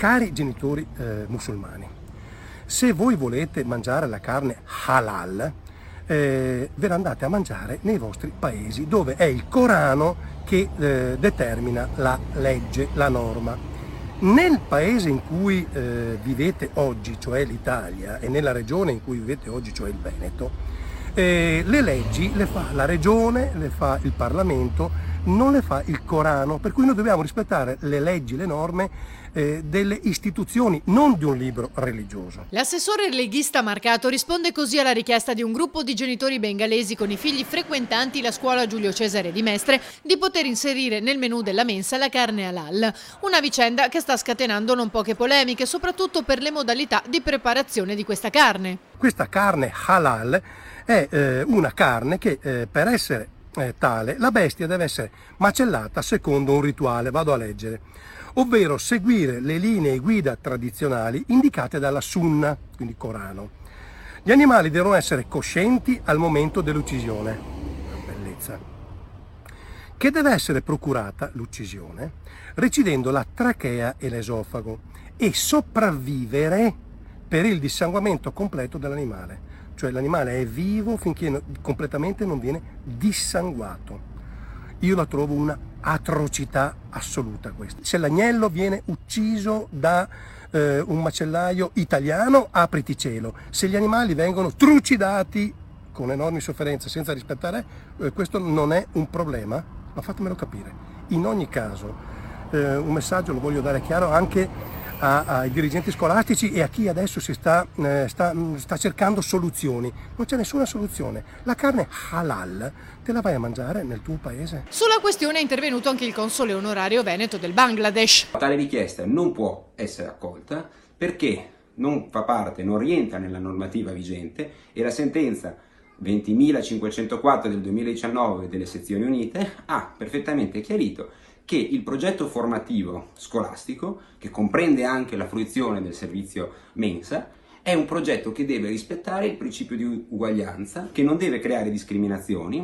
Cari genitori musulmani, se voi volete mangiare la carne halal, ve la andate a mangiare nei vostri paesi dove è il Corano che determina la legge, la norma. Nel paese in cui vivete oggi, cioè l'Italia, e nella regione in cui vivete oggi, cioè il Veneto, le leggi le fa la regione, le fa il Parlamento, non le fa il Corano, per cui noi dobbiamo rispettare le leggi, le norme delle istituzioni, non di un libro religioso. L'assessore leghista Marcato risponde così alla richiesta di un gruppo di genitori bengalesi con i figli frequentanti la scuola Giulio Cesare di Mestre di poter inserire nel menù della mensa la carne halal, una vicenda che sta scatenando non poche polemiche, soprattutto per le modalità di preparazione di questa carne. Questa carne halal è una carne che per essere tale la bestia deve essere macellata secondo un rituale, vado a leggere, ovvero seguire le linee guida tradizionali indicate dalla Sunna, quindi Corano. Gli animali devono essere coscienti al momento dell'uccisione, bellezza, che deve essere procurata l'uccisione recidendo la trachea e l'esofago e sopravvivere per il dissanguamento completo dell'animale. Cioè l'animale è vivo finché completamente non viene dissanguato. Io la trovo una atrocità assoluta questa. Se l'agnello viene ucciso da un macellaio italiano, apriti cielo. Se gli animali vengono trucidati con enormi sofferenze senza rispettare, questo non è un problema, ma fatemelo capire. In ogni caso, un messaggio lo voglio dare chiaro anche ai dirigenti scolastici e a chi adesso sta cercando soluzioni. Non c'è nessuna soluzione. La carne halal te la vai a mangiare nel tuo paese? Sulla questione è intervenuto anche il console onorario veneto del Bangladesh. Tale richiesta non può essere accolta perché non fa parte, non rientra nella normativa vigente e la sentenza 20.504 del 2019 delle sezioni unite ha perfettamente chiarito che il progetto formativo scolastico, che comprende anche la fruizione del servizio mensa, è un progetto che deve rispettare il principio di uguaglianza, che non deve creare discriminazioni.